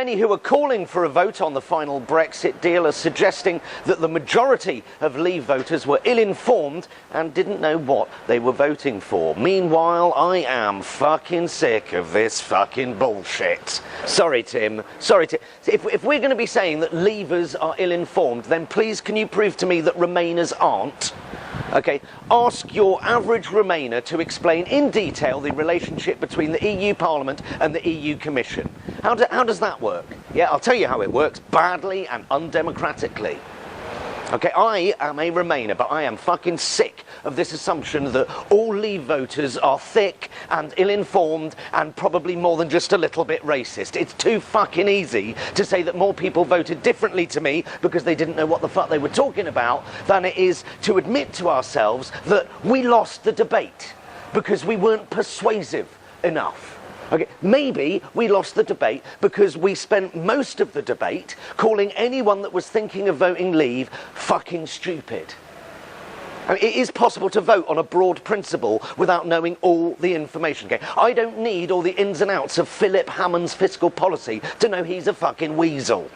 Many who are calling for a vote on the final Brexit deal are suggesting that the majority of Leave voters were ill-informed and didn't know what they were voting for. Meanwhile, I am fucking sick of this fucking bullshit. Sorry, Tim. Sorry, Tim. If we're going to be saying that Leavers are ill-informed, then please can you prove to me that Remainers aren't? Okay, ask your average Remainer to explain in detail the relationship between the EU Parliament and the EU Commission. How does that work? Yeah, I'll tell you how it works. Badly and undemocratically. Okay, I am a Remainer, but I am fucking sick of this assumption that all Leave voters are thick and ill-informed and probably more than just a little bit racist. It's too fucking easy to say that more people voted differently to me because they didn't know what the fuck they were talking about than it is to admit to ourselves that we lost the debate because we weren't persuasive enough. Okay, maybe we lost the debate because we spent most of the debate calling anyone that was thinking of voting Leave fucking stupid. I mean, it is possible to vote on a broad principle without knowing all the information. Okay? I don't need all the ins and outs of Philip Hammond's fiscal policy to know he's a fucking weasel.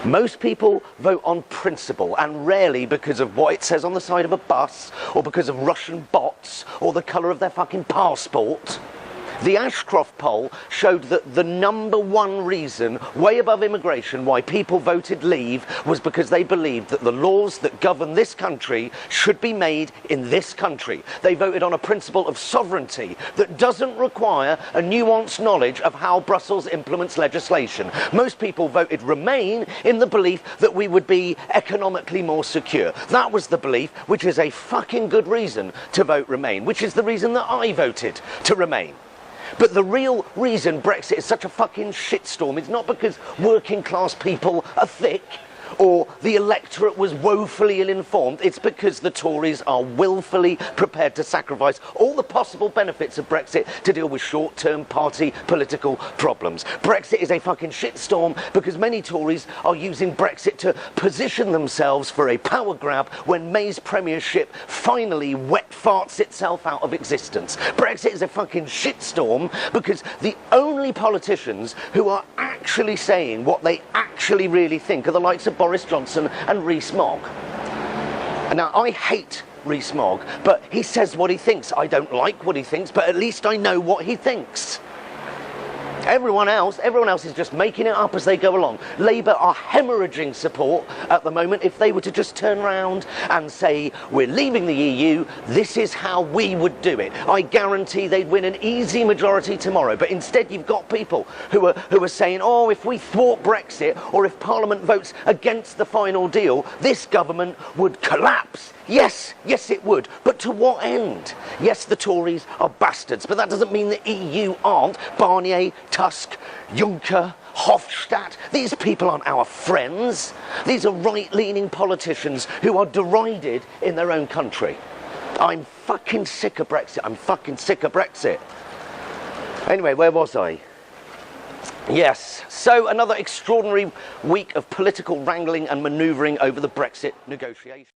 Most people vote on principle, and rarely because of what it says on the side of a bus, or because of Russian bots, or the colour of their fucking passport. The Ashcroft poll showed that the #1 reason, way above immigration, why people voted Leave was because they believed that the laws that govern this country should be made in this country. They voted on a principle of sovereignty that doesn't require a nuanced knowledge of how Brussels implements legislation. Most people voted Remain in the belief that we would be economically more secure. That was the belief, which is a fucking good reason to vote Remain, which is the reason that I voted to Remain. But the real reason Brexit is such a fucking shitstorm is not because working class people are thick or the electorate was woefully ill-informed. It's because the Tories are willfully prepared to sacrifice all the possible benefits of Brexit to deal with short-term party political problems. Brexit is a fucking shitstorm because many Tories are using Brexit to position themselves for a power grab when May's premiership finally wet farts itself out of existence. Brexit is a fucking shitstorm because the only politicians who are actually saying what they actually really think are the likes of Boris Johnson and Rees-Mogg. Now, I hate Rees-Mogg, but he says what he thinks. I don't like what he thinks, but at least I know what he thinks. Everyone else is just making it up as they go along. Labour are hemorrhaging support at the moment. If they were to just turn around and say, we're leaving the EU, this is how we would do it, I guarantee they'd win an easy majority tomorrow. But instead you've got people who are saying, oh, if we thwart Brexit or if Parliament votes against the final deal, this government would collapse. Yes, it would. But to what end? Yes, the Tories are bastards, but that doesn't mean the EU aren't. Barnier, Tusk, Juncker, Hofstadt, these people aren't our friends. These are right-leaning politicians who are derided in their own country. I'm fucking sick of Brexit. I'm fucking sick of Brexit. Anyway, where was I? Yes, so another extraordinary week of political wrangling and manoeuvring over the Brexit negotiations.